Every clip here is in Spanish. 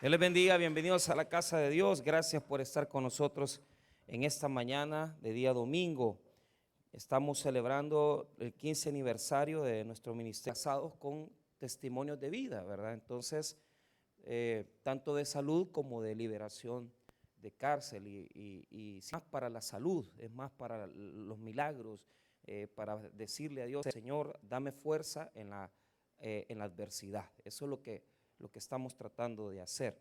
Dios les bendiga, bienvenidos a la casa de Dios. Gracias por estar con nosotros en esta mañana de día domingo. Estamos celebrando el 15 aniversario de nuestro ministerio, casados con testimonios de vida, ¿verdad? Entonces, tanto de salud como de liberación de cárcel y es más para la salud, es más para los milagros, para decirle a Dios, Señor, dame fuerza en la adversidad. Eso es lo que estamos tratando de hacer.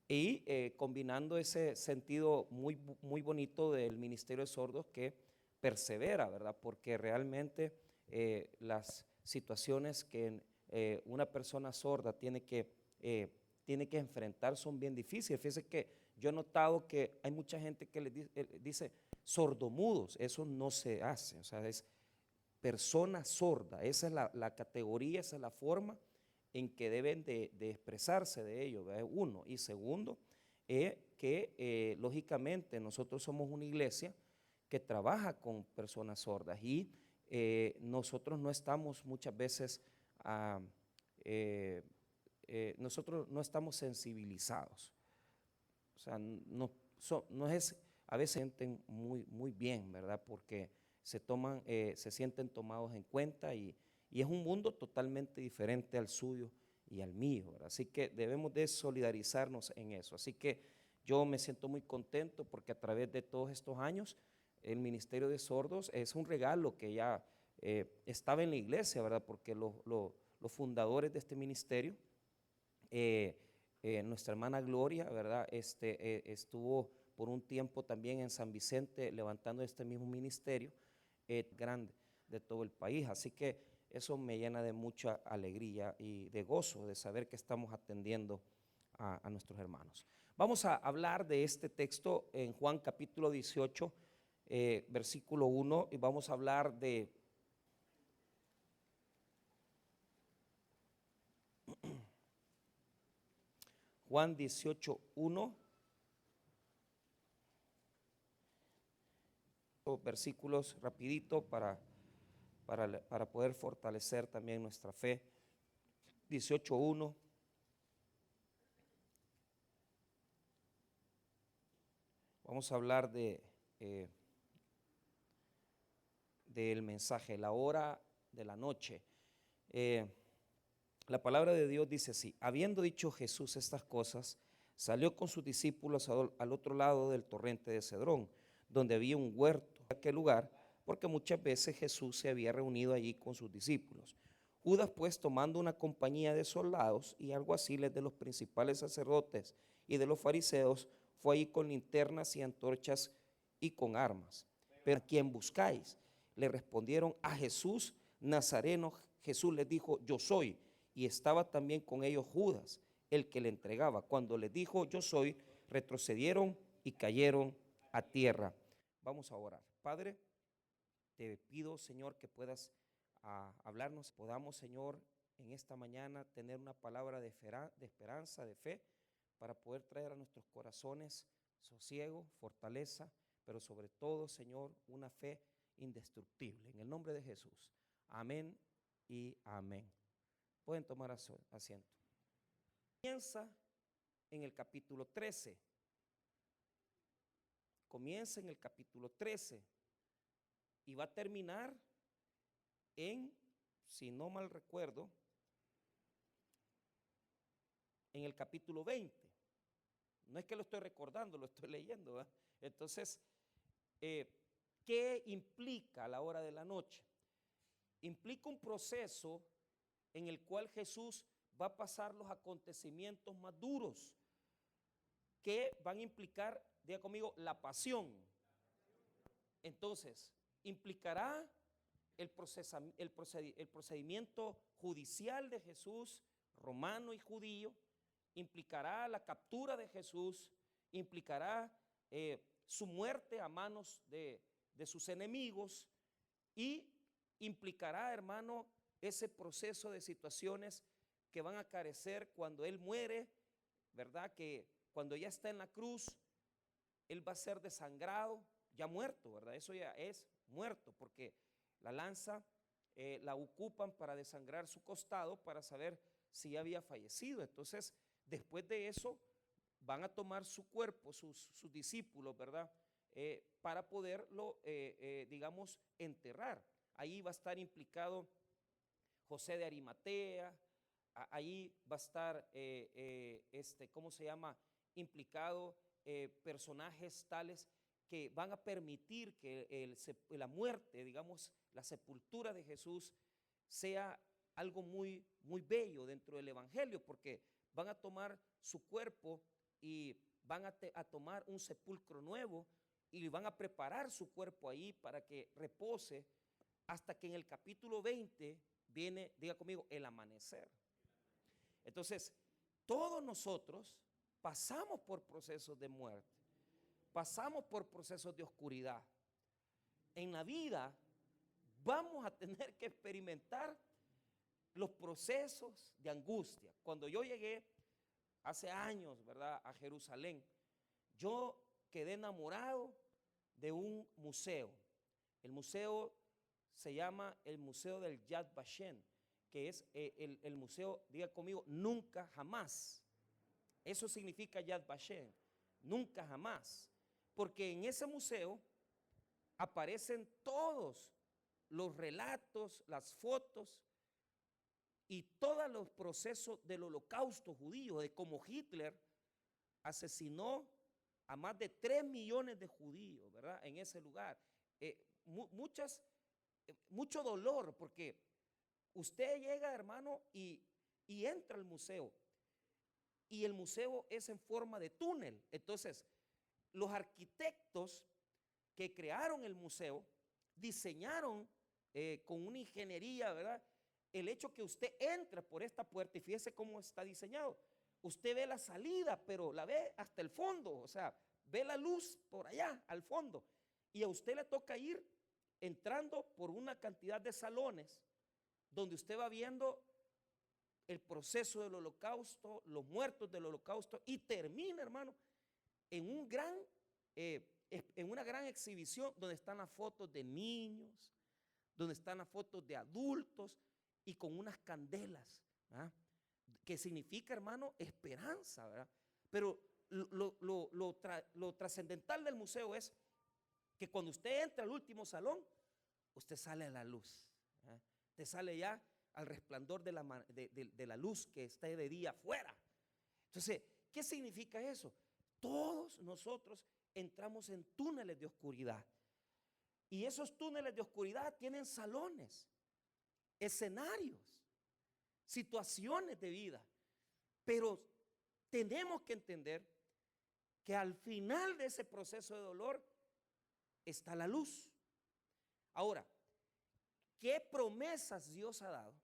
Y combinando ese sentido muy bonito del ministerio de sordos que persevera, ¿verdad? Porque realmente las situaciones que una persona sorda tiene que enfrentar son bien difíciles. Fíjense que yo he notado que hay mucha gente que le dice sordomudos, eso no se hace, o sea, es persona sorda, esa es la categoría, esa es la forma en que deben de expresarse de ello, ¿verdad? Uno, y segundo, que lógicamente nosotros somos una iglesia que trabaja con personas sordas y nosotros no estamos muchas veces, eh, nosotros no estamos sensibilizados, o sea, no es, a veces se sienten muy bien, ¿verdad? Porque se sienten tomados en cuenta y es un mundo totalmente diferente al suyo y al mío, ¿verdad? Así que debemos de solidarizarnos en eso. Así que yo me siento muy contento porque a través de todos estos años el Ministerio de Sordos es un regalo que ya estaba en la iglesia, ¿verdad? Porque los fundadores de este ministerio, nuestra hermana Gloria, ¿verdad? Estuvo por un tiempo también en San Vicente levantando este mismo ministerio grande de todo el país. Así que eso me llena de mucha alegría y de gozo de saber que estamos atendiendo a nuestros hermanos. Vamos a hablar de este texto en Juan capítulo 18, versículo 1, y vamos a hablar de Juan 18, 1, versículos rapidito para poder fortalecer también nuestra fe. 18:1. Vamos a hablar del mensaje, la hora de la noche. La palabra de Dios dice así: habiendo dicho Jesús estas cosas, salió con sus discípulos al otro lado del torrente de Cedrón, donde había un huerto en aquel lugar, porque muchas veces Jesús se había reunido allí con sus discípulos. Judas, pues, tomando una compañía de soldados y alguaciles de los principales sacerdotes y de los fariseos, fue allí con linternas y antorchas y con armas. ¿Pero a quién buscáis? Le respondieron: a Jesús Nazareno. Jesús les dijo: yo soy. Y estaba también con ellos Judas, el que le entregaba. Cuando les dijo: yo soy, retrocedieron y cayeron a tierra. Vamos a orar. Padre, te pido, Señor, que puedas hablarnos, podamos, Señor, en esta mañana tener una palabra de esperanza, de fe, para poder traer a nuestros corazones sosiego, fortaleza, pero sobre todo, Señor, una fe indestructible. En el nombre de Jesús. Amén y amén. Pueden tomar asiento. Comienza en el capítulo 13. Comienza en el capítulo 13 y va a terminar en, si no mal recuerdo, en el capítulo 20. No es que lo estoy recordando, lo estoy leyendo, ¿verdad? Entonces, ¿qué implica la hora de la noche? Implica un proceso en el cual Jesús va a pasar los acontecimientos más duros que van a implicar, diga conmigo, la pasión. Entonces, implicará el procedimiento judicial de Jesús, romano y judío, implicará la captura de Jesús, implicará su muerte a manos de sus enemigos y implicará, hermano, ese proceso de situaciones que van a acaecer cuando Él muere, ¿verdad? Que cuando ya está en la cruz, Él va a ser desangrado, ya muerto, ¿verdad? Eso ya es muerto, porque la lanza la ocupan para desangrar su costado para saber si ya había fallecido. Entonces, después de eso, van a tomar su cuerpo, sus discípulos, ¿verdad? Para poderlo, digamos, enterrar. Ahí va a estar implicado José de Arimatea, ahí va a estar, ¿cómo se llama? Implicado personajes tales que van a permitir que la muerte, digamos, la sepultura de Jesús sea algo muy, muy bello dentro del evangelio, porque van a tomar su cuerpo y van a tomar un sepulcro nuevo y van a preparar su cuerpo ahí para que repose hasta que en el capítulo 20 viene, diga conmigo, el amanecer. Entonces, todos nosotros pasamos por procesos de muerte, pasamos por procesos de oscuridad. En la vida vamos a tener que experimentar los procesos de angustia. Cuando yo llegué hace años, ¿verdad?, a Jerusalén, yo quedé enamorado de un museo. El museo se llama el Museo del Yad Vashem, que es el museo, diga conmigo, nunca jamás. Eso significa Yad Vashem, nunca jamás. Porque en ese museo aparecen todos los relatos, las fotos y todos los procesos del holocausto judío, de cómo Hitler asesinó a más de 3 millones de judíos, ¿verdad? En ese lugar. Mucho dolor, porque usted llega, hermano, y entra al museo, y el museo es en forma de túnel. Entonces, los arquitectos que crearon el museo diseñaron con una ingeniería, ¿verdad?, el hecho que usted entra por esta puerta, y fíjese cómo está diseñado. Usted ve la salida, pero la ve hasta el fondo, o sea, ve la luz por allá, al fondo. Y a usted le toca ir entrando por una cantidad de salones donde usted va viendo el proceso del holocausto, los muertos del holocausto, y termina, hermano, en una gran exhibición donde están las fotos de niños, donde están las fotos de adultos y con unas candelas, ¿verdad?, que significa, hermano, esperanza, ¿verdad? Pero lo trascendental del museo es que cuando usted entra al último salón, usted sale a la luz, ¿verdad? Usted sale ya al resplandor de la luz que está de día afuera. Entonces, ¿qué significa eso? Todos nosotros entramos en túneles de oscuridad. Y esos túneles de oscuridad tienen salones, escenarios, situaciones de vida. Pero tenemos que entender que al final de ese proceso de dolor está la luz. Ahora, ¿qué promesas Dios ha dado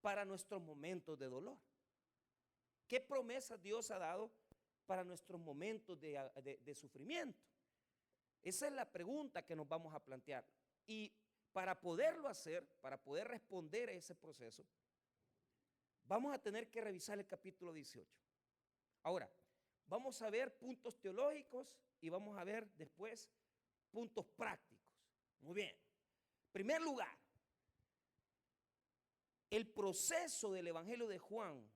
para nuestros momentos de dolor? ¿Qué promesas Dios ha dado para nuestros momentos de sufrimiento? Esa es la pregunta que nos vamos a plantear. Y para poderlo hacer, para poder responder a ese proceso, vamos a tener que revisar el capítulo 18. Ahora, vamos a ver puntos teológicos y vamos a ver después puntos prácticos. Muy bien. En primer lugar, el proceso del Evangelio de Juan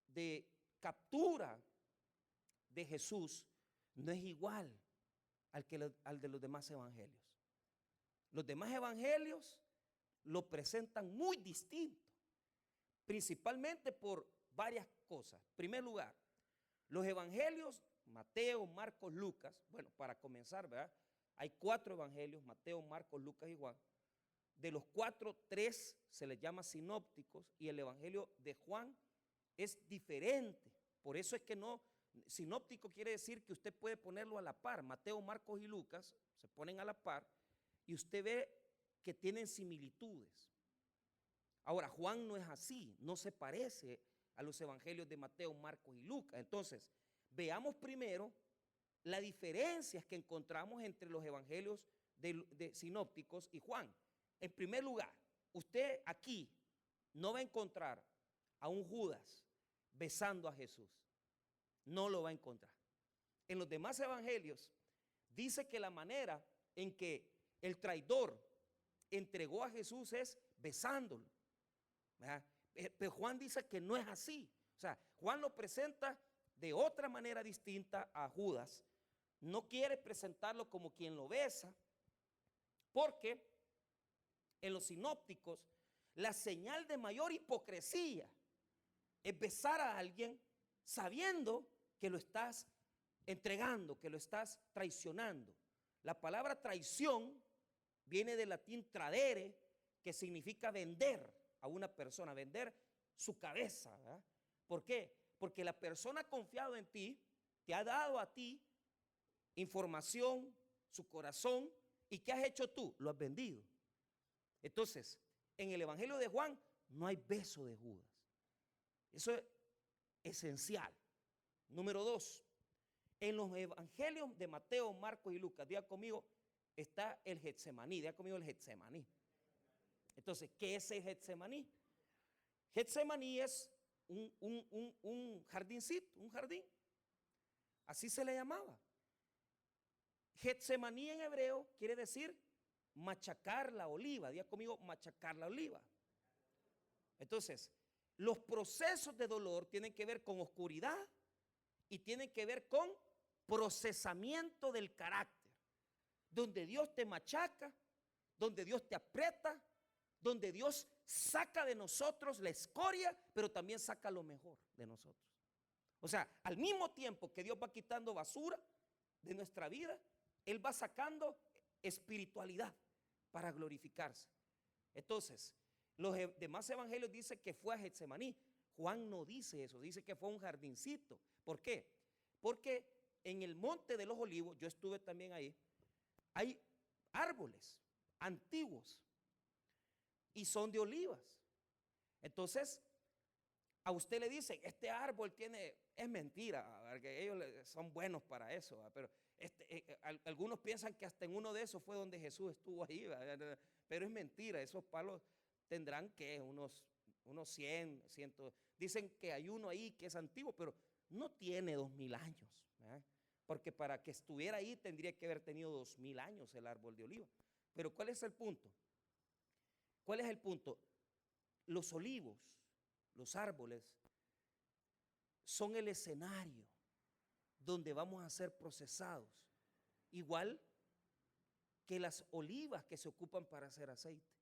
de captura de Jesús no es igual al de los demás evangelios. Los demás evangelios lo presentan muy distinto, principalmente por varias cosas. En primer lugar, los evangelios, Mateo, Marcos, Lucas, bueno, para comenzar, ¿verdad?, hay 4 evangelios, Mateo, Marcos, Lucas y Juan. De los 4, 3 se les llama sinópticos y el evangelio de Juan es diferente. Por eso es que no, sinóptico quiere decir que usted puede ponerlo a la par. Mateo, Marcos y Lucas se ponen a la par y usted ve que tienen similitudes. Ahora, Juan no es así, no se parece a los evangelios de Mateo, Marcos y Lucas. Entonces, veamos primero las diferencias que encontramos entre los evangelios de sinópticos y Juan. En primer lugar, usted aquí no va a encontrar a un Judas besando a Jesús. No lo va a encontrar. En los demás evangelios dice que la manera en que el traidor entregó a Jesús es besándolo, ¿verdad? Pero Juan dice que no es así. O sea, Juan lo presenta de otra manera distinta a Judas. No quiere presentarlo como quien lo besa, porque en los sinópticos la señal de mayor hipocresía es besar a alguien sabiendo que lo estás entregando, que lo estás traicionando. La palabra traición viene del latín tradere, que significa vender a una persona, vender su cabeza, ¿verdad? ¿Por qué? Porque la persona ha confiado en ti, te ha dado a ti información, su corazón, ¿y qué has hecho tú? Lo has vendido. Entonces, en el Evangelio de Juan no hay beso de Judas. Eso es esencial. Número 2, en los Evangelios de Mateo, Marcos y Lucas, diga conmigo, está el Getsemaní, diga conmigo el Getsemaní. Entonces, ¿qué es el Getsemaní? Getsemaní es un jardincito, un jardín. Así se le llamaba. Getsemaní en hebreo quiere decir machacar la oliva. Diga conmigo, machacar la oliva. Entonces, los procesos de dolor tienen que ver con oscuridad y tienen que ver con procesamiento del carácter. Donde Dios te machaca, donde Dios te aprieta, donde Dios saca de nosotros la escoria, pero también saca lo mejor de nosotros. O sea, al mismo tiempo que Dios va quitando basura de nuestra vida, Él va sacando espiritualidad para glorificarse. Entonces, los demás evangelios dicen que fue a Getsemaní. Juan no dice eso, dice que fue un jardincito. ¿Por qué? Porque en el monte de los olivos, yo estuve también ahí, hay árboles antiguos y son de olivas. Entonces, a usted le dicen, este árbol es mentira, porque ellos son buenos para eso, pero algunos piensan que hasta en uno de esos fue donde Jesús estuvo ahí, pero es mentira. Esos palos tendrán que unos 100. Dicen que hay uno ahí que es antiguo, pero no tiene 2000 años, porque para que estuviera ahí tendría que haber tenido 2000 años el árbol de oliva. Pero ¿cuál es el punto? ¿Cuál es el punto? Los olivos, los árboles, son el escenario donde vamos a ser procesados, igual que las olivas que se ocupan para hacer aceite.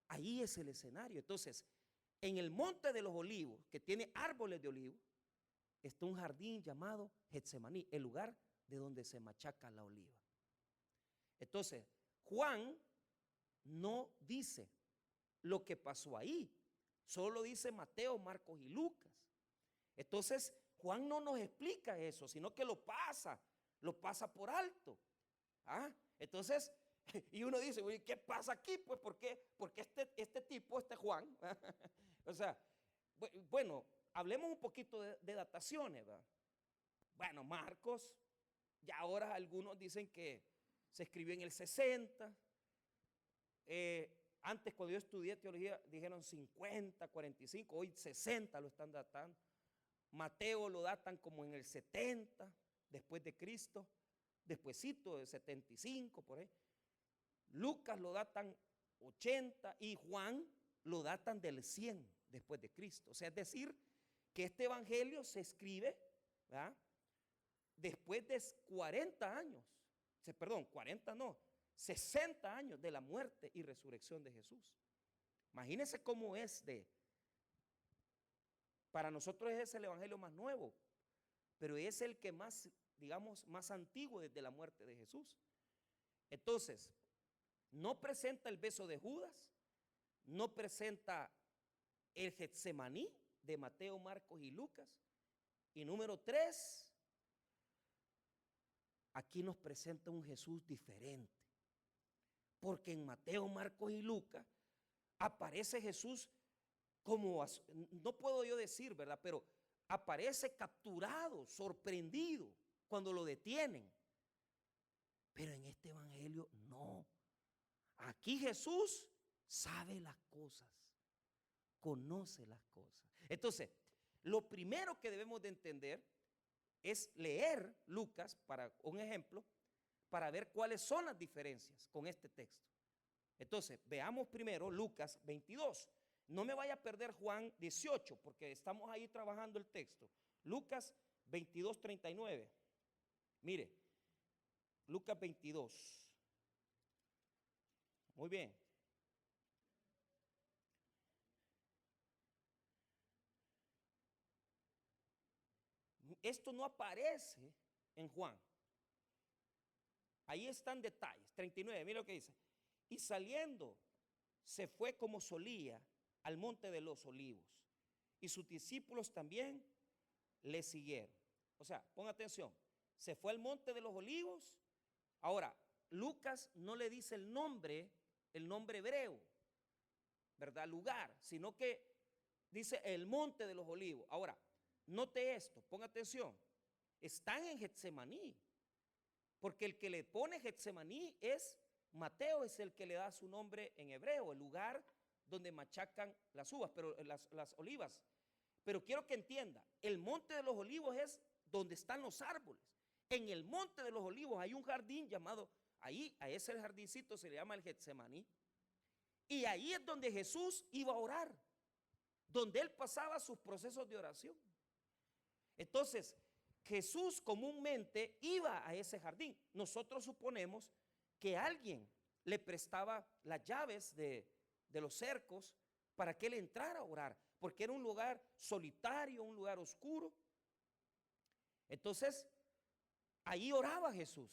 Ahí es el escenario. Entonces, en el monte de los olivos, que tiene árboles de olivo, está un jardín llamado Getsemaní, el lugar de donde se machaca la oliva. Entonces, Juan no dice lo que pasó ahí, solo dice Mateo, Marcos y Lucas. Entonces, Juan no nos explica eso, sino que lo pasa por alto. Entonces, y uno dice, oye, ¿qué pasa aquí? Pues, ¿por qué? Porque este tipo, Juan, o sea, bueno, hablemos un poquito de dataciones, ¿verdad? Bueno, Marcos, ya ahora algunos dicen que se escribió en el 60. Antes, cuando yo estudié teología, dijeron 50, 45, hoy 60 lo están datando. Mateo lo datan como en el 70 después de Cristo, despuesito de 75 por ahí. Lucas lo datan 80 y Juan lo datan del 100 después de Cristo. O sea, es decir, que este evangelio se escribe, ¿verdad?, después de 40 años, 60 años de la muerte y resurrección de Jesús. Imagínense cómo para nosotros es el evangelio más nuevo, pero es el que más, digamos, más antiguo desde la muerte de Jesús. Entonces, no presenta el beso de Judas, no presenta el Getsemaní de Mateo, Marcos y Lucas. Y número 3, aquí nos presenta un Jesús diferente, porque en Mateo, Marcos y Lucas aparece Jesús como, no puedo yo decir, ¿verdad?, pero aparece capturado, sorprendido cuando lo detienen. Pero en este evangelio no. Aquí Jesús sabe las cosas, conoce las cosas. Entonces, lo primero que debemos de entender es leer Lucas, para un ejemplo, para ver cuáles son las diferencias con este texto. Entonces, veamos primero Lucas 22. No me vaya a perder Juan 18, porque estamos ahí trabajando el texto. Lucas 22:39. Mire, Lucas 22. Muy bien. Esto no aparece en Juan. Ahí están detalles. 39, mira lo que dice. Y saliendo, se fue como solía al monte de los olivos. Y sus discípulos también le siguieron. O sea, ponga atención. Se fue al monte de los olivos. Ahora, Lucas no le dice el nombre hebreo, ¿verdad? Lugar, sino que dice el monte de los olivos. Ahora, note esto, ponga atención. Están en Getsemaní, porque el que le pone Getsemaní es Mateo, es el que le da su nombre en hebreo, el lugar donde machacan las uvas, pero las olivas. Pero quiero que entienda, el monte de los olivos es donde están los árboles. En el monte de los olivos hay un jardín llamado, ahí a ese jardincito se le llama el Getsemaní. Y ahí es donde Jesús iba a orar, donde él pasaba sus procesos de oración. Entonces, Jesús comúnmente iba a ese jardín. Nosotros suponemos que alguien le prestaba las llaves de los cercos para que él entrara a orar, porque era un lugar solitario, un lugar oscuro. Entonces, ahí oraba Jesús.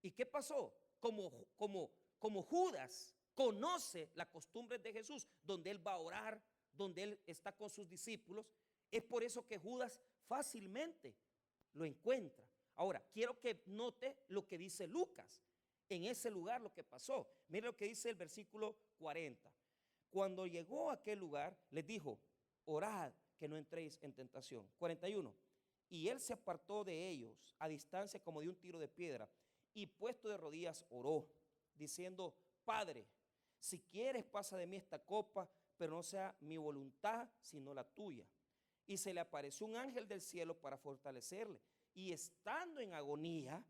¿Y qué pasó? Como Judas conoce las costumbres de Jesús, donde él va a orar, donde él está con sus discípulos, es por eso que Judas fácilmente lo encuentra. Ahora, quiero que note lo que dice Lucas en ese lugar, lo que pasó. Mire lo que dice el versículo 40. Cuando llegó a aquel lugar, les dijo, orad que no entréis en tentación. 41. Y él se apartó de ellos a distancia como de un tiro de piedra y puesto de rodillas oró, diciendo, Padre, si quieres pasa de mí esta copa, pero no sea mi voluntad sino la tuya. Y se le apareció un ángel del cielo para fortalecerle. Y estando en agonía,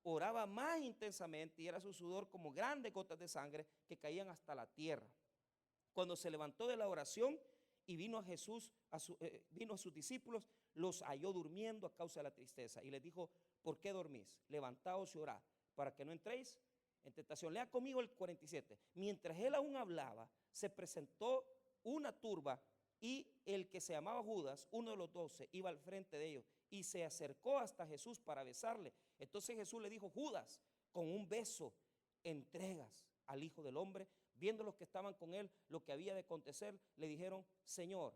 oraba más intensamente y era su sudor como grandes gotas de sangre que caían hasta la tierra. Cuando se levantó de la oración y vino a Jesús, vino a sus discípulos, los halló durmiendo a causa de la tristeza. Y les dijo, ¿por qué dormís? Levantaos y orad, para que no entréis en tentación. Lea conmigo el 47. Mientras él aún hablaba, se presentó una turba y el que se llamaba Judas, uno de los 12, iba al frente de ellos y se acercó hasta Jesús para besarle. Entonces Jesús le dijo, Judas, con un beso entregas al Hijo del Hombre. Viendo los que estaban con él lo que había de acontecer, le dijeron, Señor,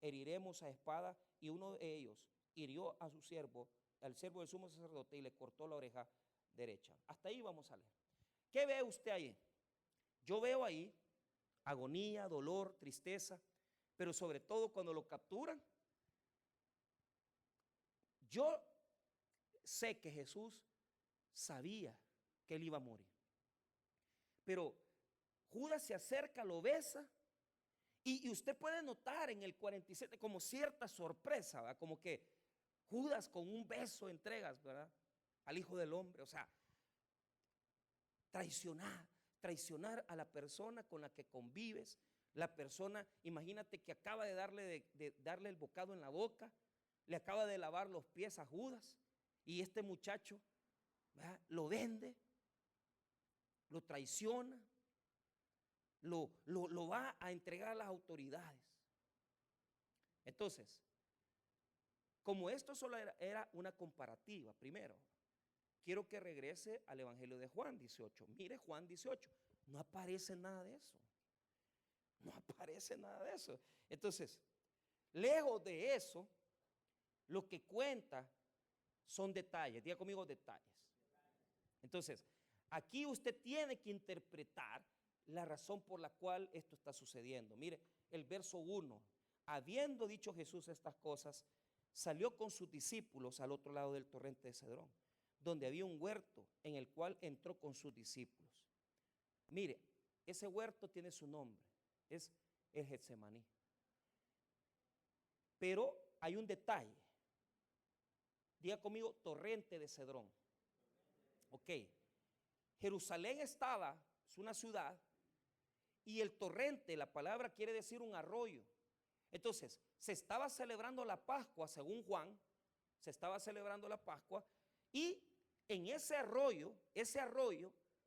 heriremos a espada. Y uno de ellos hirió a su siervo, al siervo del sumo sacerdote, y le cortó la oreja derecha. Hasta ahí vamos a leer. ¿Qué ve usted ahí? Yo veo ahí agonía, dolor, tristeza, pero sobre todo cuando lo capturan, yo sé que Jesús sabía que él iba a morir. Pero Judas se acerca, lo besa, y usted puede notar en el 47 como cierta sorpresa, ¿verdad? Como que Judas con un beso entregas, ¿verdad?, al Hijo del Hombre. O sea, traicionar a la persona con la que convives. La persona, imagínate que acaba de darle el bocado en la boca, le acaba de lavar los pies a Judas, y este muchacho, ¿verdad?, lo vende, lo traiciona, lo va a entregar a las autoridades. Entonces, como esto solo era una comparativa, primero, quiero que regrese al Evangelio de Juan 18. Mire Juan 18, no aparece nada de eso. No aparece nada de eso. Entonces, lejos de eso, lo que cuenta son detalles. Diga conmigo detalles. Entonces, aquí usted tiene que interpretar la razón por la cual esto está sucediendo. Mire, el verso 1. Habiendo dicho Jesús estas cosas, salió con sus discípulos al otro lado del torrente de Cedrón, donde había un huerto en el cual entró con sus discípulos. Mire, ese huerto tiene su nombre, es el Getsemaní. Pero hay un detalle. Diga conmigo, torrente de Cedrón. Ok. Jerusalén es una ciudad, y el torrente, la palabra quiere decir un arroyo. Entonces, se estaba celebrando la Pascua, según Juan, se estaba celebrando la Pascua, y en ese arroyo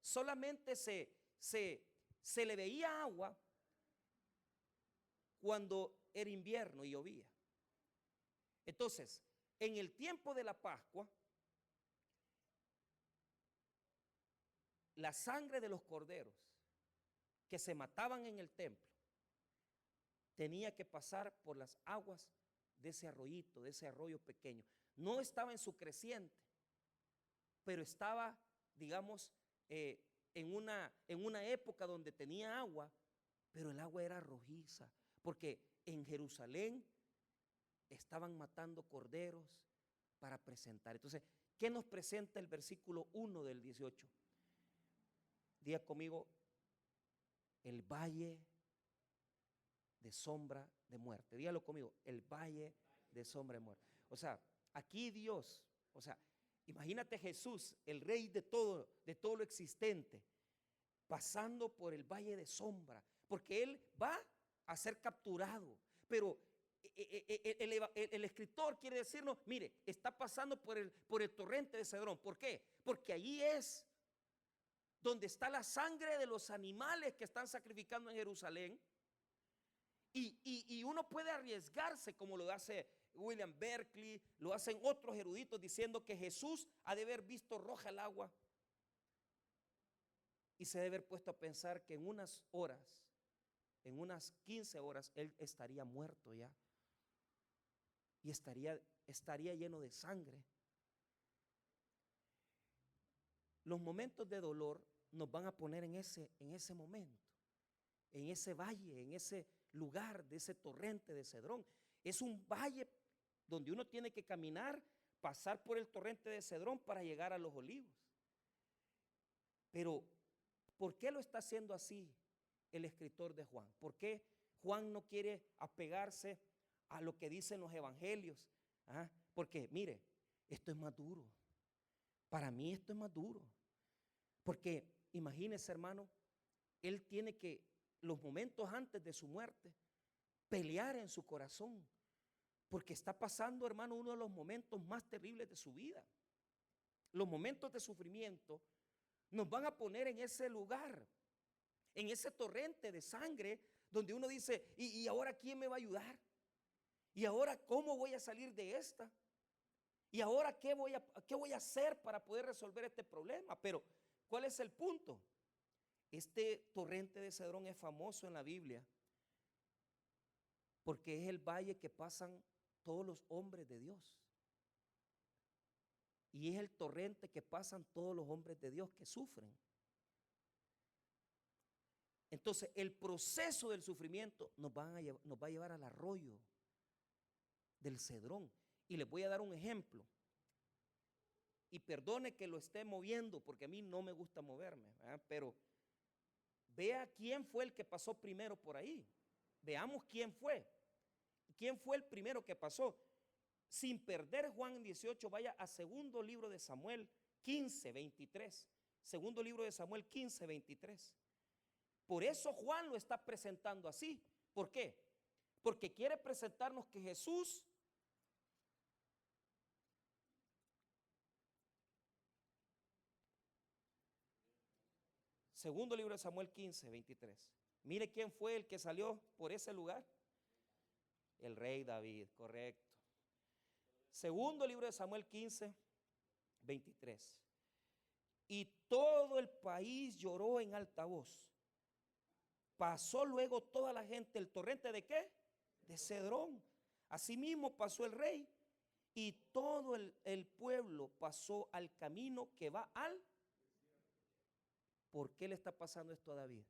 solamente se le veía agua cuando era invierno y llovía. Entonces, en el tiempo de la Pascua, la sangre de los corderos que se mataban en el templo tenía que pasar por las aguas de ese arroyito, de ese arroyo pequeño. No estaba en su creciente, pero estaba, digamos, en una época donde tenía agua, pero el agua era rojiza, porque en Jerusalén estaban matando corderos para presentar. Entonces, ¿qué nos presenta el versículo 1 del 18? Diga conmigo, el valle de sombra de muerte. Dígalo conmigo, el valle de sombra de muerte. O sea, aquí Dios, o sea, imagínate Jesús, el rey de todo lo existente, pasando por el valle de sombra, porque él va a ser capturado. Pero el escritor quiere decirnos, mire, está pasando por el torrente de Cedrón. ¿Por qué? Porque allí es donde está la sangre de los animales que están sacrificando en Jerusalén. Y uno puede arriesgarse, como lo hace William Berkeley, lo hacen otros eruditos, diciendo que Jesús ha de haber visto roja el agua y se debe haber puesto a pensar que en unas horas, en unas 15 horas, él estaría muerto ya y estaría lleno de sangre. Los momentos de dolor nos van a poner en ese momento, en ese valle, en ese lugar de ese torrente de Cedrón. Es un valle donde uno tiene que caminar, pasar por el torrente de Cedrón para llegar a los Olivos. Pero, ¿por qué lo está haciendo así el escritor de Juan? ¿Por qué Juan no quiere apegarse a lo que dicen los evangelios? Porque, mire, esto es más duro. Para mí esto es más duro. Porque, imagínese, hermano, él tiene que, los momentos antes de su muerte, pelear en su corazón, porque está pasando, hermano, uno de los momentos más terribles de su vida. Los momentos de sufrimiento nos van a poner en ese lugar, en ese torrente de sangre, donde uno dice, ¿y ahora quién me va a ayudar? ¿Y ahora cómo voy a salir de esta? ¿Y ahora qué voy a hacer para poder resolver este problema? Pero, ¿cuál es el punto? Este torrente de Cedrón es famoso en la Biblia porque es el valle que pasan todos los hombres de Dios. Y es el torrente que pasan todos los hombres de Dios que sufren. Entonces, el proceso del sufrimiento nos va a llevar al arroyo del Cedrón. Y les voy a dar un ejemplo. Y perdone que lo esté moviendo, porque a mí no me gusta moverme, ¿verdad? Pero vea quién fue el que pasó primero por ahí. Veamos quién fue. ¿Quién fue el primero que pasó? Sin perder Juan 18, vaya a segundo libro de Samuel 15, 23. Segundo libro de Samuel 15, 23. Por eso Juan lo está presentando así. ¿Por qué? Porque quiere presentarnos que Jesús segundo libro de Samuel 15, 23. Mire quién fue el que salió por ese lugar. El rey David, correcto. Segundo libro de Samuel 15, 23. Y todo el país lloró en alta voz. Pasó luego toda la gente el torrente ¿de qué? De Cedrón. Asimismo pasó el rey y todo el pueblo pasó al camino que va al. ¿Por qué le está pasando esto a David?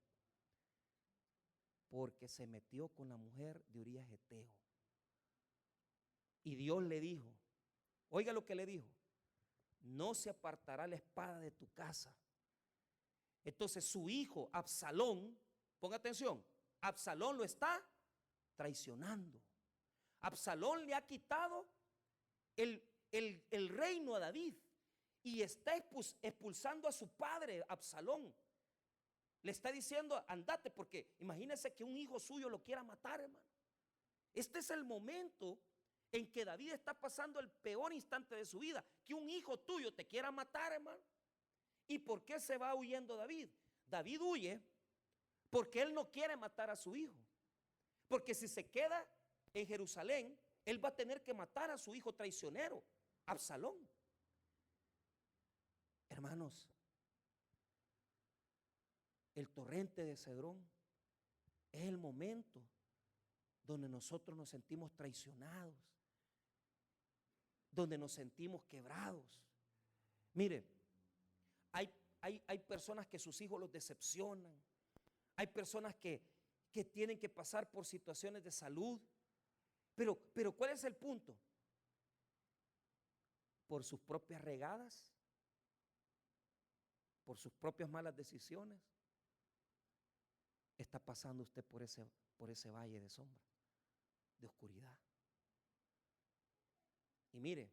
Porque se metió con la mujer de Urías Eteo. Y Dios le dijo, oiga lo que le dijo, no se apartará la espada de tu casa. Entonces su hijo Absalón, ponga atención, Absalón lo está traicionando. Absalón le ha quitado el reino a David y está expulsando a su padre Absalón. Le está diciendo, andate, porque imagínese que un hijo suyo lo quiera matar, hermano. Este es el momento en que David está pasando el peor instante de su vida. Que un hijo tuyo te quiera matar, hermano. ¿Y por qué se va huyendo David? David huye porque él no quiere matar a su hijo. Porque si se queda en Jerusalén, él va a tener que matar a su hijo traicionero, Absalón. Hermanos, el torrente de Cedrón es el momento donde nosotros nos sentimos traicionados, donde nos sentimos quebrados. Mire, hay personas que sus hijos los decepcionan, hay personas que tienen que pasar por situaciones de salud, pero ¿cuál es el punto? Por sus propias regadas, por sus propias malas decisiones, está pasando usted por ese valle de sombra, de oscuridad. Y mire,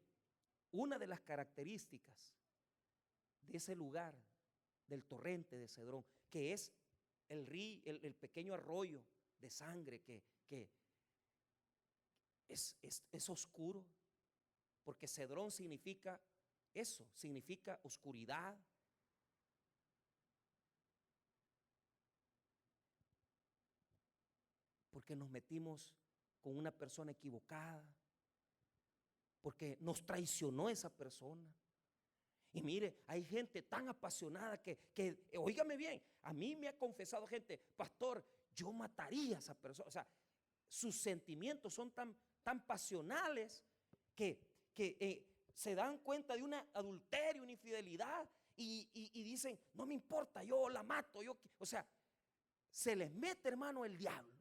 una de las características de ese lugar, del torrente de Cedrón, que es el río, el pequeño arroyo de sangre que es oscuro, porque Cedrón significa eso, significa oscuridad. Porque nos metimos con una persona equivocada, porque nos traicionó esa persona. Y mire, hay gente tan apasionada que óigame bien, a mí me ha confesado gente, pastor, yo mataría a esa persona. O sea, sus sentimientos son tan pasionales que se dan cuenta de un adulterio, una infidelidad y dicen, no me importa, yo la mato. O sea, se les mete, hermano, el diablo.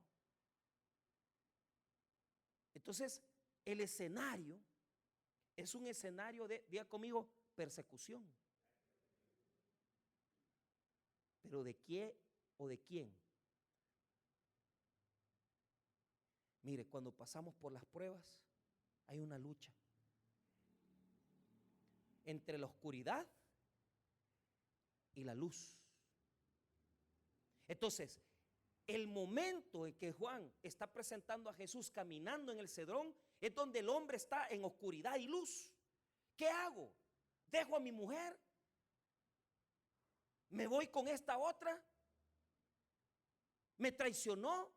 Entonces, el escenario es un escenario de, diga conmigo, persecución. ¿Pero de qué o de quién? Mire, cuando pasamos por las pruebas, hay una lucha entre la oscuridad y la luz. Entonces, el momento en que Juan está presentando a Jesús caminando en el Cedrón es donde el hombre está en oscuridad y luz. ¿Qué hago? ¿Dejo a mi mujer? ¿Me voy con esta otra? ¿Me traicionó?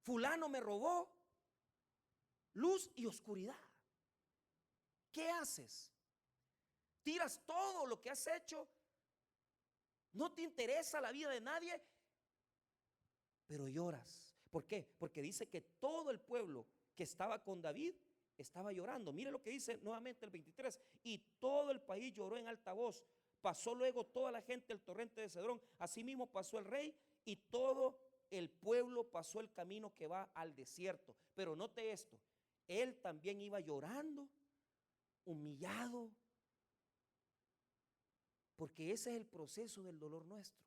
¿Fulano me robó? Luz y oscuridad. ¿Qué haces? ¿Tiras todo lo que has hecho? ¿No te interesa la vida de nadie? Pero lloras. ¿Por qué? Porque dice que todo el pueblo que estaba con David estaba llorando. Mire lo que dice nuevamente el 23. Y todo el país lloró en alta voz. Pasó luego toda la gente el torrente de Cedrón. Asimismo pasó el rey y todo el pueblo pasó el camino que va al desierto. Pero note esto, él también iba llorando, humillado, porque ese es el proceso del dolor nuestro.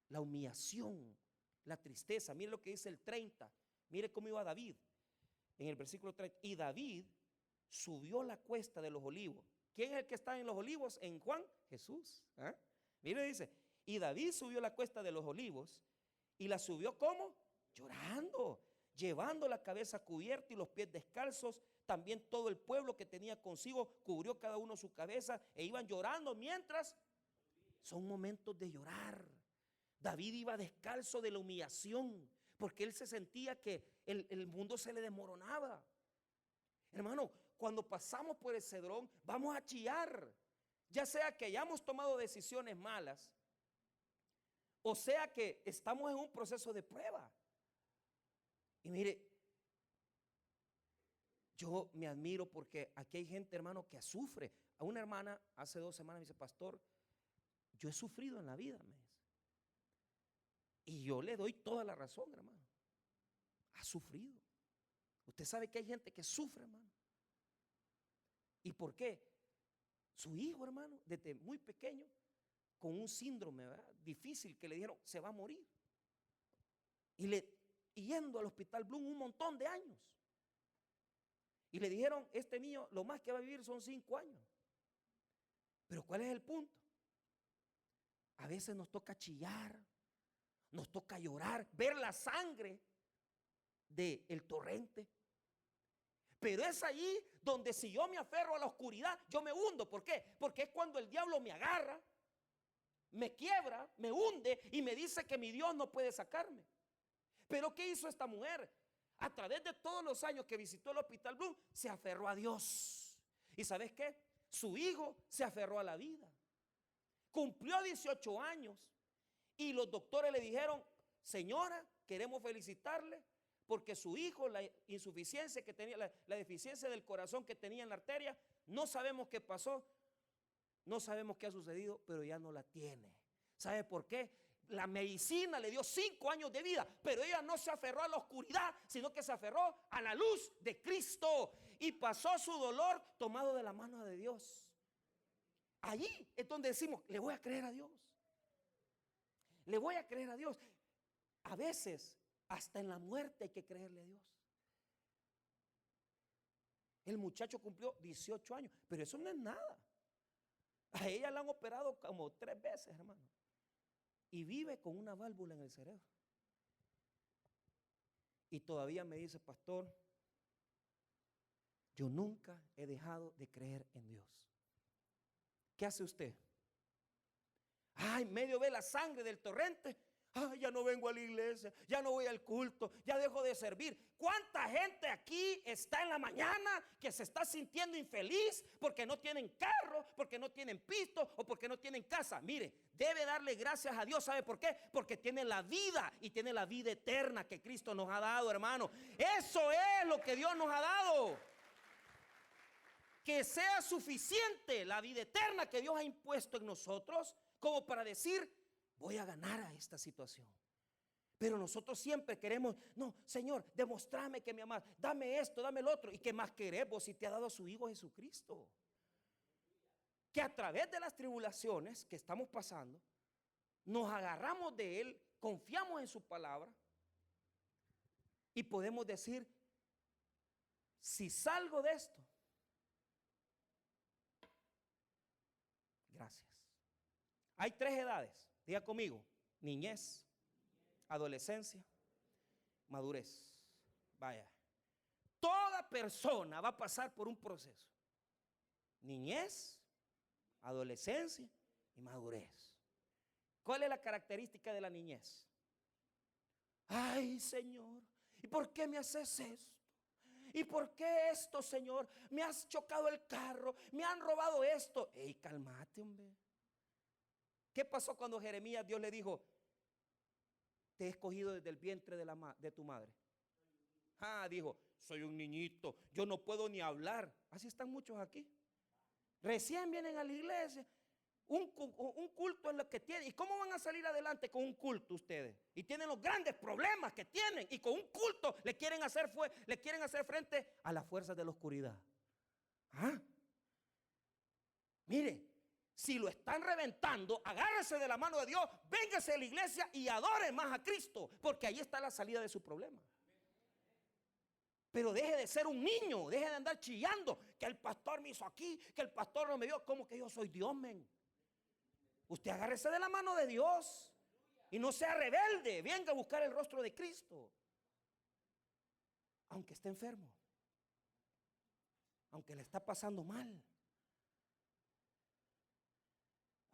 La humillación, la tristeza. Mire lo que dice el 30. Mire cómo iba David en el versículo 30. Y David subió la cuesta de los olivos. ¿Quién es el que está en los olivos en Juan? Jesús. ¿Ah? Mire, dice, y David subió la cuesta de los olivos y la subió ¿cómo? Llorando, llevando la cabeza cubierta y los pies descalzos. También todo el pueblo que tenía consigo cubrió cada uno su cabeza e iban llorando mientras. Son momentos de llorar. David iba descalzo de la humillación porque él se sentía que el mundo se le desmoronaba. Hermano, cuando pasamos por el Cedrón vamos a chillar, ya sea que hayamos tomado decisiones malas o sea que estamos en un proceso de prueba. Y mire, yo me admiro porque aquí hay gente, hermano, que sufre. A una hermana hace 2 semanas me dice, pastor, yo he sufrido en la vida, me dice. Y yo le doy toda la razón, hermano. Ha sufrido. Usted sabe que hay gente que sufre, hermano. ¿Y por qué? Su hijo, hermano, desde muy pequeño, con un síndrome, ¿verdad?, difícil, que le dijeron, se va a morir. Y yendo al hospital Bloom un montón de años. Y le dijeron, este niño lo más que va a vivir son 5 años. Pero ¿cuál es el punto? A veces nos toca chillar, nos toca llorar, ver la sangre del torrente. Pero es allí donde si yo me aferro a la oscuridad, yo me hundo. ¿Por qué? Porque es cuando el diablo me agarra, me quiebra, me hunde y me dice que mi Dios no puede sacarme. Pero ¿qué hizo esta mujer? A través de todos los años que visitó el Hospital Bloom, se aferró a Dios. ¿Y sabes qué? Su hijo se aferró a la vida. Cumplió 18 años y los doctores le dijeron: señora, queremos felicitarle porque su hijo, la insuficiencia que tenía, la deficiencia del corazón que tenía en la arteria, no sabemos qué pasó, no sabemos qué ha sucedido, pero ya no la tiene. ¿Sabe por qué? La medicina le dio 5 años de vida, pero ella no se aferró a la oscuridad, sino que se aferró a la luz de Cristo y pasó su dolor tomado de la mano de Dios. Allí es donde decimos: le voy a creer a Dios. Le voy a creer a Dios. A veces, hasta en la muerte hay que creerle a Dios. El muchacho cumplió 18 años, pero eso no es nada. A ella la han operado como 3 veces, hermano. Y vive con una válvula en el cerebro. Y todavía me dice: pastor, yo nunca he dejado de creer en Dios. ¿Qué hace usted? Ay, medio ve la sangre del torrente. Ay, ya no vengo a la iglesia, ya no voy al culto, ya dejo de servir. ¿Cuánta gente aquí está en la mañana que se está sintiendo infeliz porque no tienen carro, porque no tienen pisto o porque no tienen casa? Mire, debe darle gracias a Dios. ¿Sabe por qué? Porque tiene la vida y tiene la vida eterna que Cristo nos ha dado, hermano. Eso es lo que Dios nos ha dado. Que sea suficiente la vida eterna que Dios ha impuesto en nosotros como para decir: voy a ganar a esta situación. Pero nosotros siempre queremos: no, Señor, demostrame que me amas, dame esto, dame el otro. ¿Y qué más queremos si te ha dado a su Hijo Jesucristo? Que a través de las tribulaciones que estamos pasando, nos agarramos de Él, confiamos en su palabra y podemos decir: si salgo de esto, gracias. Hay 3 edades, diga conmigo: niñez, adolescencia, madurez. Vaya, toda persona va a pasar por un proceso: niñez, adolescencia y madurez. ¿Cuál es la característica de la niñez? Ay, Señor, ¿y por qué me haces esto? ¿Y por qué esto, Señor? Me has chocado el carro, me han robado esto. Ey, cálmate, hombre. ¿Qué pasó cuando Jeremías, Dios le dijo: te he escogido desde el vientre de tu madre? Dijo: soy un niñito, yo no puedo ni hablar. Así están muchos aquí. Recién vienen a la iglesia. Un culto es lo que tienen. ¿Y cómo van a salir adelante con un culto ustedes? Y tienen los grandes problemas que tienen. Y con un culto le quieren hacer frente a las fuerzas de la oscuridad. Mire, si lo están reventando, agárrese de la mano de Dios, véngase a la iglesia y adore más a Cristo, porque ahí está la salida de su problema. Pero deje de ser un niño, deje de andar chillando que el pastor me hizo aquí, que el pastor no me dio. ¿Cómo que yo soy Dios, men? Usted agárrese de la mano de Dios y no sea rebelde. Venga a buscar el rostro de Cristo, aunque esté enfermo, aunque le está pasando mal.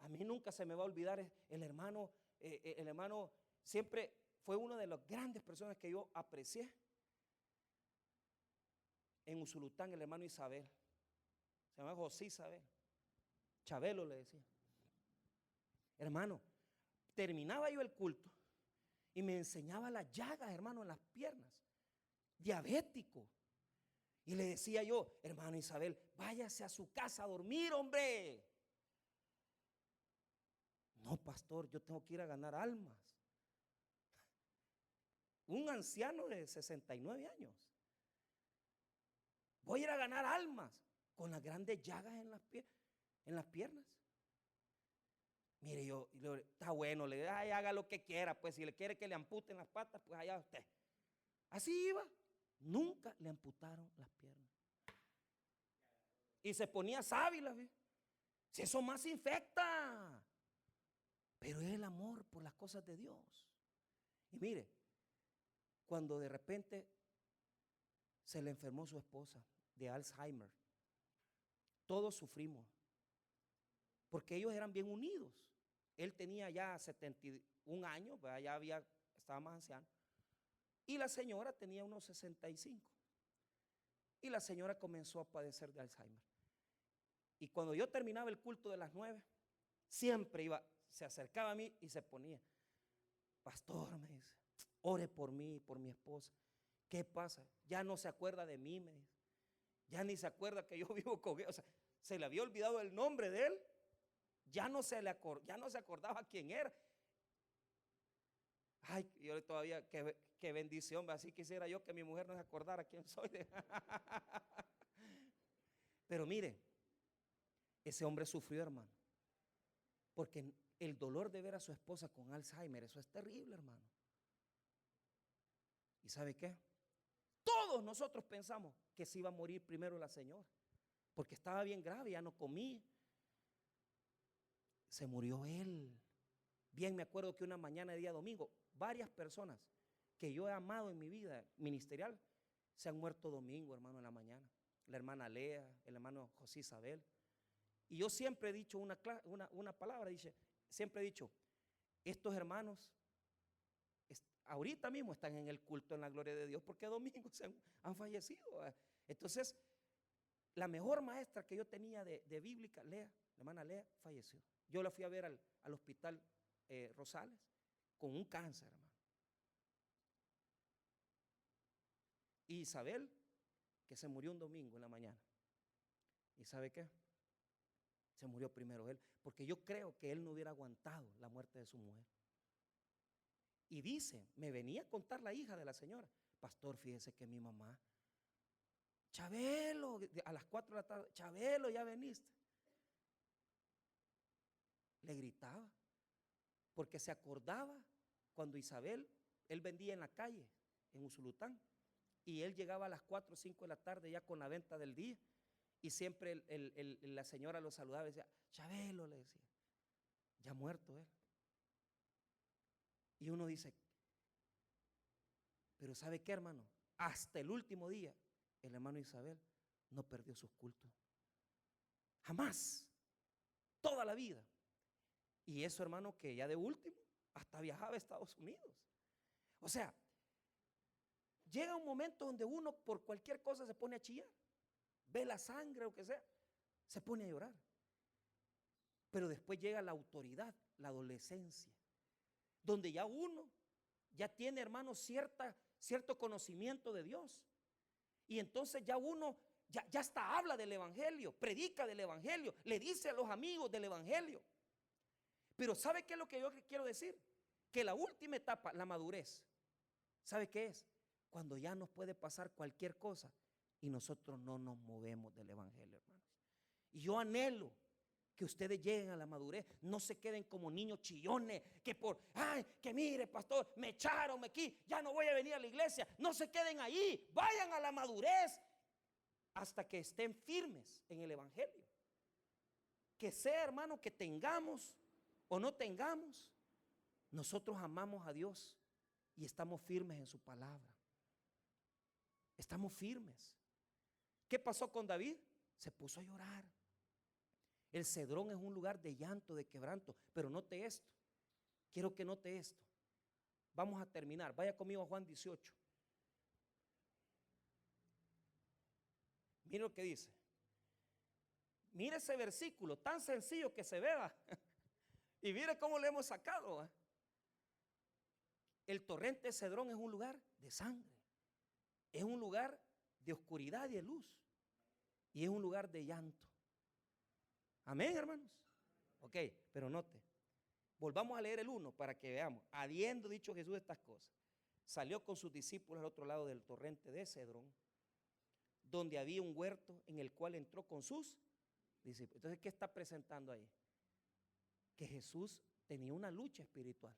A mí nunca se me va a olvidar el hermano siempre fue una de las grandes personas que yo aprecié en Usulután, el hermano Isabel. Se llama José Isabel. Chabelo le decía. Hermano, terminaba yo el culto y me enseñaba las llagas, hermano, en las piernas. Diabético. Y le decía yo: hermano Isabel, váyase a su casa a dormir, hombre. No, pastor, yo tengo que ir a ganar almas. Un anciano de 69 años. Voy a ir a ganar almas con las grandes llagas en las piernas. Mire, está bueno, le digo: ay, haga lo que quiera, pues si le quiere que le amputen las patas, pues allá usted. Así iba. Nunca le amputaron las piernas. Y se ponía sábila, ¿ve? Si eso más infecta. Pero es el amor por las cosas de Dios. Y mire, cuando de repente se le enfermó su esposa de Alzheimer. Todos sufrimos, porque ellos eran bien unidos. Él tenía ya 71 años, ya estaba más anciano, y la señora tenía unos 65. Y la señora comenzó a padecer de Alzheimer. Y cuando yo terminaba el culto de las 9, siempre se acercaba a mí y se ponía: pastor, me dice, ore por mí, por mi esposa. ¿Qué pasa? Ya no se acuerda de mí, me dice. Ya ni se acuerda que yo vivo con él. O sea, se le había olvidado el nombre de él. Ya no se acordaba quién era. Ay, yo todavía, qué bendición. Así quisiera yo que mi mujer no se acordara quién soy. Pero mire, ese hombre sufrió, hermano, porque el dolor de ver a su esposa con Alzheimer, eso es terrible, hermano. ¿Y sabe qué? Todos nosotros pensamos que se iba a morir primero la señora, porque estaba bien grave, ya no comía. Se murió él. Bien me acuerdo que una mañana de día domingo, varias personas que yo he amado en mi vida ministerial se han muerto domingo, hermano, en la mañana. La hermana Lea, el hermano José Isabel. Y yo siempre he dicho una palabra, siempre he dicho, estos hermanos ahorita mismo están en el culto en la gloria de Dios porque domingo han fallecido. Entonces, la mejor maestra que yo tenía de bíblica, Lea, la hermana Lea, falleció. Yo la fui a ver al hospital Rosales con un cáncer, hermano. Y Isabel, que se murió un domingo en la mañana. ¿Y sabe qué? Se murió primero él, porque yo creo que él no hubiera aguantado la muerte de su mujer. Y dice, me venía a contar la hija de la señora: pastor, fíjese que mi mamá, Chabelo, a las 4 de la tarde, Chabelo, ya veniste. Le gritaba, porque se acordaba cuando Isabel, él vendía en la calle, en Usulután, y él llegaba a las 4 o 5 de la tarde ya con la venta del día, y siempre la señora lo saludaba y decía: Chabelo, le decía, ya muerto él. Y uno dice, pero ¿sabe qué, hermano? Hasta el último día, el hermano Isabel no perdió sus cultos. Jamás. Toda la vida. Y eso, hermano, que ya de último, hasta viajaba a Estados Unidos. O sea, llega un momento donde uno por cualquier cosa se pone a chillar. Ve la sangre o que sea, se pone a llorar. Pero después llega la autoridad, la adolescencia, donde ya uno ya tiene, hermano, cierto conocimiento de Dios. Y entonces ya uno ya hasta habla del evangelio, predica del evangelio, le dice a los amigos del evangelio. Pero ¿sabe qué es lo que yo quiero decir? Que la última etapa, la madurez, ¿sabe qué es? Cuando ya nos puede pasar cualquier cosa y nosotros no nos movemos del evangelio, hermanos. Y yo anhelo que ustedes lleguen a la madurez, no se queden como niños chillones, que mire, pastor, me echaron aquí, ya no voy a venir a la iglesia. No se queden ahí, vayan a la madurez hasta que estén firmes en el evangelio. Que sea, hermano, que tengamos o no tengamos, nosotros amamos a Dios y estamos firmes en su palabra. Estamos firmes. ¿Qué pasó con David? Se puso a llorar. El Cedrón es un lugar de llanto, de quebranto. Pero note esto. Quiero que note esto. Vamos a terminar. Vaya conmigo a Juan 18. Mire lo que dice. Mire ese versículo tan sencillo que se vea. Y mire cómo le hemos sacado. El torrente Cedrón es un lugar de sangre. Es un lugar de oscuridad y de luz. Y es un lugar de llanto. Amén, hermanos. Ok, pero note. Volvamos a leer el 1 para que veamos. Habiendo dicho Jesús estas cosas, salió con sus discípulos al otro lado del torrente de Cedrón, donde había un huerto en el cual entró con sus discípulos. Entonces, ¿qué está presentando ahí? Que Jesús tenía una lucha espiritual.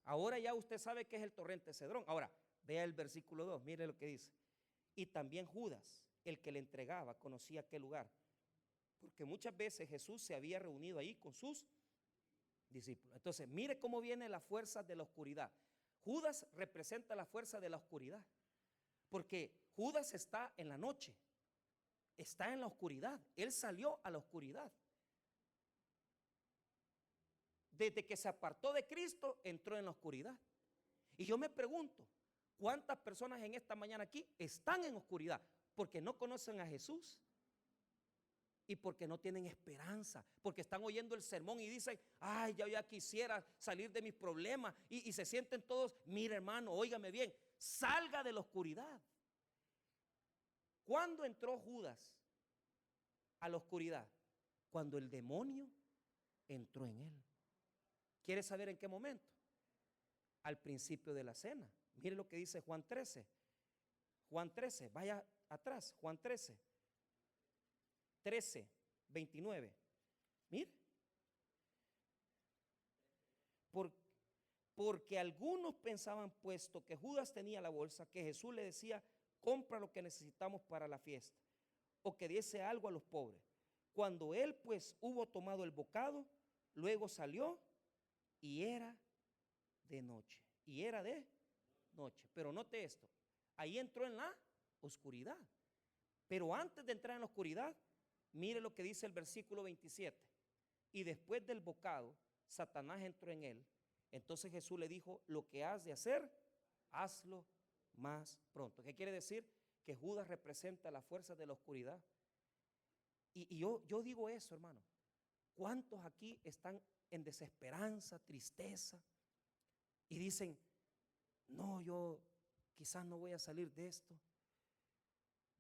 Ahora ya usted sabe qué es el torrente Cedrón. Ahora, vea el versículo 2, mire lo que dice. Y también Judas, el que le entregaba, conocía aquel lugar, porque muchas veces Jesús se había reunido ahí con sus discípulos. Entonces, mire cómo viene la fuerza de la oscuridad. Judas representa la fuerza de la oscuridad, Porque Judas está en la noche, está en la oscuridad. Él salió a la oscuridad. Desde que se apartó de Cristo, entró en la oscuridad. Y yo me pregunto, ¿cuántas personas en esta mañana aquí están en oscuridad? Porque no conocen a Jesús y porque no tienen esperanza, porque están oyendo el sermón y dicen, ay, ya quisiera salir de mis problemas, y se sienten todos, mire hermano, óigame bien, salga de la oscuridad. ¿Cuándo entró Judas a la oscuridad? Cuando el demonio entró en él. ¿Quiere saber en qué momento? Al principio de la cena. Mire lo que dice Juan 13. Juan 13, vaya atrás, Juan 13. 13, 29. Mire. Porque algunos pensaban, puesto que Judas tenía la bolsa, que Jesús le decía, compra lo que necesitamos para la fiesta, o que diese algo a los pobres. Cuando él pues hubo tomado el bocado, luego salió y era de noche. Y era de noche. Pero note esto, ahí entró en la oscuridad. Pero antes de entrar en la oscuridad, mire lo que dice el versículo 27. Y después del bocado, Satanás entró en él. Entonces Jesús le dijo, lo que has de hacer, hazlo más pronto. ¿Qué quiere decir? Que Judas representa las fuerzas de la oscuridad. Y yo digo eso, hermano. ¿Cuántos aquí están en desesperanza, tristeza? Y dicen, no, yo quizás no voy a salir de esto.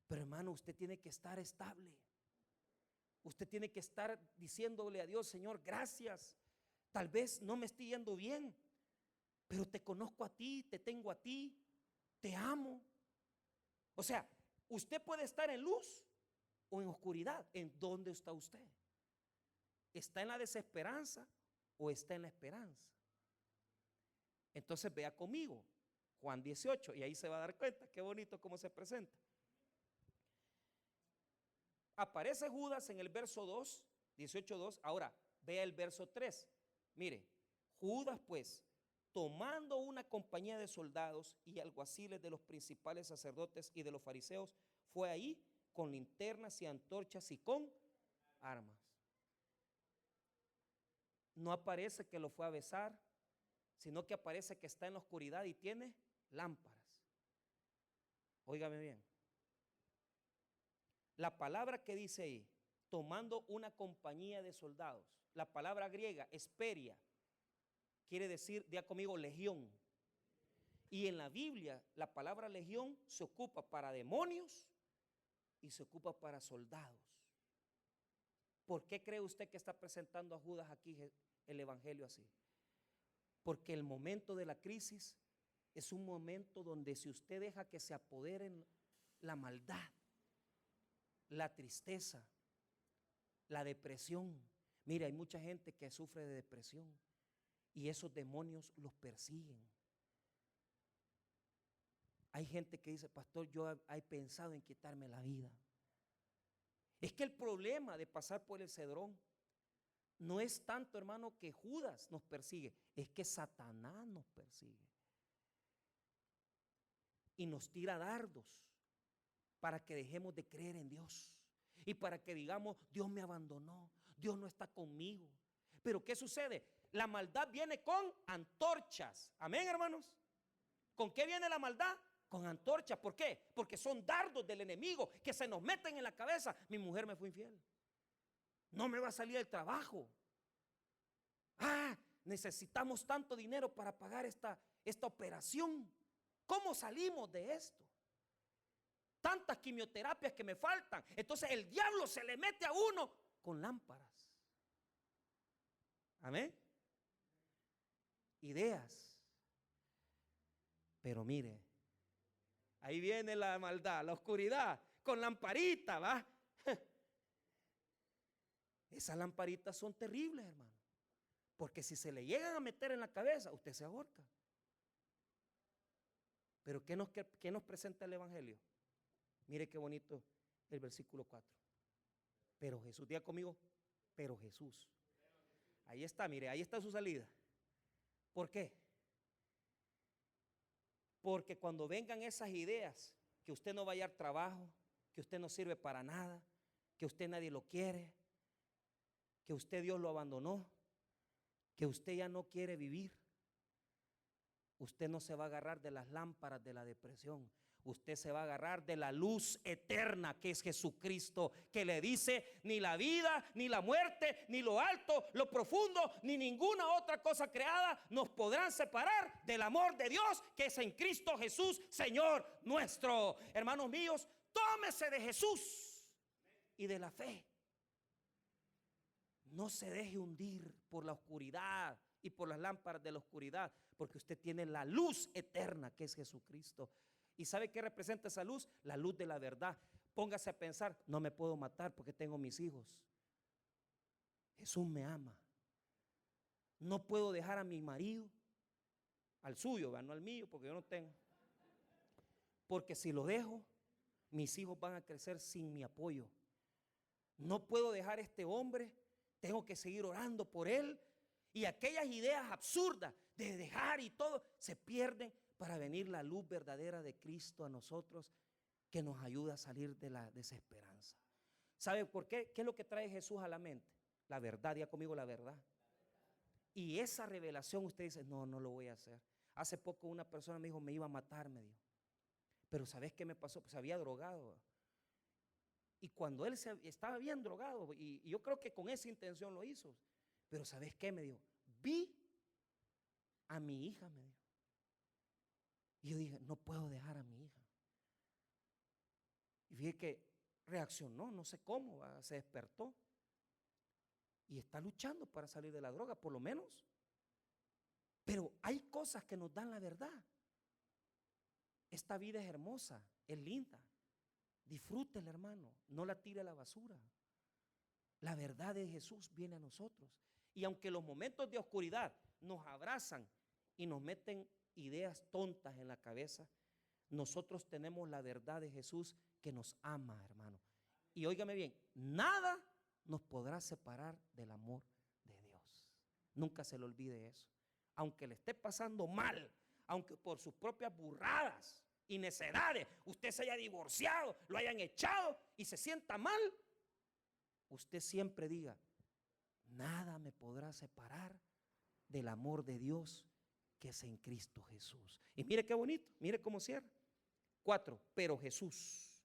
Pero hermano, usted tiene que estar estable. Usted tiene que estar diciéndole a Dios, Señor, gracias. Tal vez no me estoy yendo bien, pero te conozco a ti, te tengo a ti, te amo. O sea, usted puede estar en luz o en oscuridad. ¿En dónde está usted? ¿Está en la desesperanza o está en la esperanza? Entonces vea conmigo Juan 18 y ahí se va a dar cuenta qué bonito cómo se presenta. Aparece Judas en el verso 2, 18:2. Ahora vea el verso 3. Mire, Judas pues, tomando una compañía de soldados y alguaciles de los principales sacerdotes y de los fariseos, fue ahí con linternas y antorchas y con armas. No aparece que lo fue a besar, sino que aparece que está en la oscuridad y tiene lámparas. Óigame bien. La palabra que dice ahí, tomando una compañía de soldados, la palabra griega, esperia, quiere decir, diga conmigo, legión. Y en la Biblia, la palabra legión se ocupa para demonios y se ocupa para soldados. ¿Por qué cree usted que está presentando a Judas aquí el evangelio así? Porque el momento de la crisis es un momento donde si usted deja que se apoderen la maldad, la tristeza, la depresión. Mire, hay mucha gente que sufre de depresión y esos demonios los persiguen. Hay gente que dice, pastor, yo he pensado en quitarme la vida. Es que el problema de pasar por el Cedrón no es tanto, hermano, que Judas nos persigue, es que Satanás nos persigue y nos tira dardos para que dejemos de creer en Dios y para que digamos, Dios me abandonó, Dios no está conmigo. Pero ¿qué sucede? La maldad viene con antorchas. Amén, hermanos. ¿Con qué viene la maldad? Con antorchas. ¿Por qué? Porque son dardos del enemigo que se nos meten en la cabeza. Mi mujer me fue infiel. No me va a salir el trabajo. Necesitamos tanto dinero para pagar esta operación. ¿Cómo salimos de esto? Tantas quimioterapias que me faltan. Entonces el diablo se le mete a uno con lámparas. Amén. Ideas. Pero mire, ahí viene la maldad, la oscuridad, con lamparita, ¿va? Esas lamparitas son terribles, hermano. Porque si se le llegan a meter en la cabeza, usted se ahorca. Pero ¿qué nos presenta el evangelio? Mire qué bonito el versículo 4. Pero Jesús, diga conmigo, pero Jesús. Ahí está, mire, ahí está su salida. ¿Por qué? Porque cuando vengan esas ideas que usted no va a hallar trabajo, que usted no sirve para nada, que usted nadie lo quiere, que usted Dios lo abandonó, que usted ya no quiere vivir, usted no se va a agarrar de las lámparas de la depresión. Usted se va a agarrar de la luz eterna que es Jesucristo, que le dice: ni la vida, ni la muerte, ni lo alto, lo profundo, ni ninguna otra cosa creada nos podrán separar del amor de Dios que es en Cristo Jesús, Señor nuestro. Hermanos míos, tómese de Jesús y de la fe. No se deje hundir por la oscuridad y por las lámparas de la oscuridad, porque usted tiene la luz eterna que es Jesucristo. ¿Y sabe qué representa esa luz? La luz de la verdad. Póngase a pensar: no me puedo matar porque tengo mis hijos. Jesús me ama. No puedo dejar a mi marido, al suyo, no al mío, porque yo no tengo. Porque si lo dejo, mis hijos van a crecer sin mi apoyo. No puedo dejar a este hombre, tengo que seguir orando por él. Y aquellas ideas absurdas de dejar y todo se pierden para venir la luz verdadera de Cristo a nosotros, que nos ayuda a salir de la desesperanza. ¿Sabe por qué? ¿Qué es lo que trae Jesús a la mente? La verdad. Diga conmigo: la verdad. Y esa revelación usted dice: no, no lo voy a hacer. Hace poco una persona me dijo: me iba a matar, me dijo. Pero ¿sabes qué me pasó? Pues se había drogado. Y cuando él estaba bien drogado, y yo creo que con esa intención lo hizo. Pero ¿sabes qué? Me dijo: vi a mi hija, me dijo. Y yo dije: no puedo dejar a mi hija. Y fíjate que reaccionó, no sé cómo, se despertó. Y está luchando para salir de la droga, por lo menos. Pero hay cosas que nos dan la verdad. Esta vida es hermosa, es linda. Disfrútela, hermano, no la tire a la basura. La verdad de Jesús viene a nosotros. Y aunque los momentos de oscuridad nos abrazan y nos meten ideas tontas en la cabeza, nosotros tenemos la verdad de Jesús que nos ama, hermano. Y óigame bien: nada nos podrá separar del amor de Dios. Nunca se le olvide eso. Aunque le esté pasando mal, aunque por sus propias burradas y necedades usted se haya divorciado, lo hayan echado y se sienta mal, usted siempre diga: nada me podrá separar del amor de Dios que es en Cristo Jesús. Y mire qué bonito, mire cómo cierra. 4. Pero Jesús,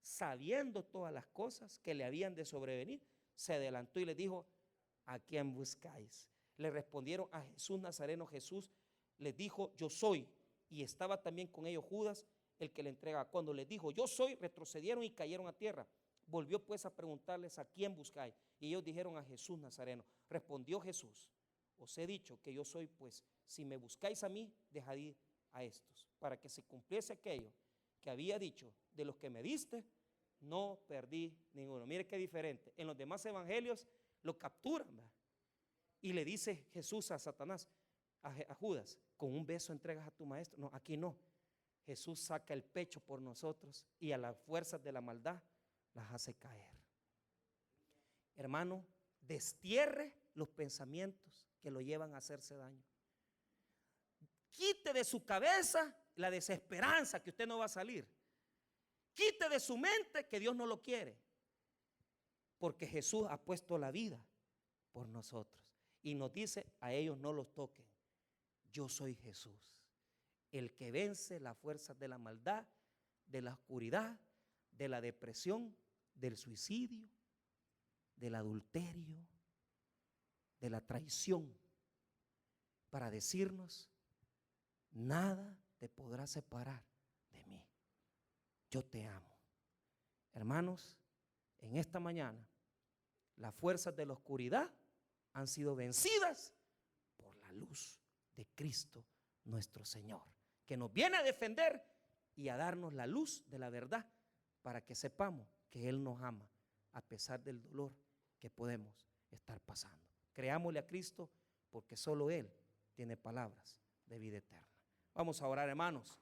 sabiendo todas las cosas que le habían de sobrevenir, se adelantó y les dijo: ¿a quién buscáis? Le respondieron: a Jesús Nazareno. Jesús les dijo: yo soy. Y estaba también con ellos Judas, el que le entrega. Cuando les dijo: yo soy, retrocedieron y cayeron a tierra. Volvió pues a preguntarles: ¿a quién buscáis? Y ellos dijeron: a Jesús Nazareno. Respondió Jesús: os he dicho que yo soy, pues si me buscáis a mí, dejad ir a estos, para que se cumpliese aquello que había dicho: de los que me diste, no perdí ninguno. Mire qué diferente. En los demás evangelios lo capturan, ¿verdad? Y le dice Jesús a Satanás, a Judas: con un beso entregas a tu maestro. No, aquí no. Jesús saca el pecho por nosotros y a las fuerzas de la maldad las hace caer. Hermano, destierre los pensamientos que lo llevan a hacerse daño. Quite de su cabeza la desesperanza que usted no va a salir. Quite de su mente que Dios no lo quiere, porque Jesús ha puesto la vida por nosotros y nos dice: a ellos no los toquen. Yo soy Jesús, el que vence las fuerzas de la maldad, de la oscuridad, de la depresión, del suicidio, del adulterio, de la traición, para decirnos: nada te podrá separar de mí. Yo te amo. Hermanos, en esta mañana las fuerzas de la oscuridad han sido vencidas por la luz de Cristo nuestro Señor, que nos viene a defender y a darnos la luz de la verdad, para que sepamos que Él nos ama a pesar del dolor que podemos estar pasando. Creámosle a Cristo, porque solo Él tiene palabras de vida eterna. Vamos a orar, hermanos.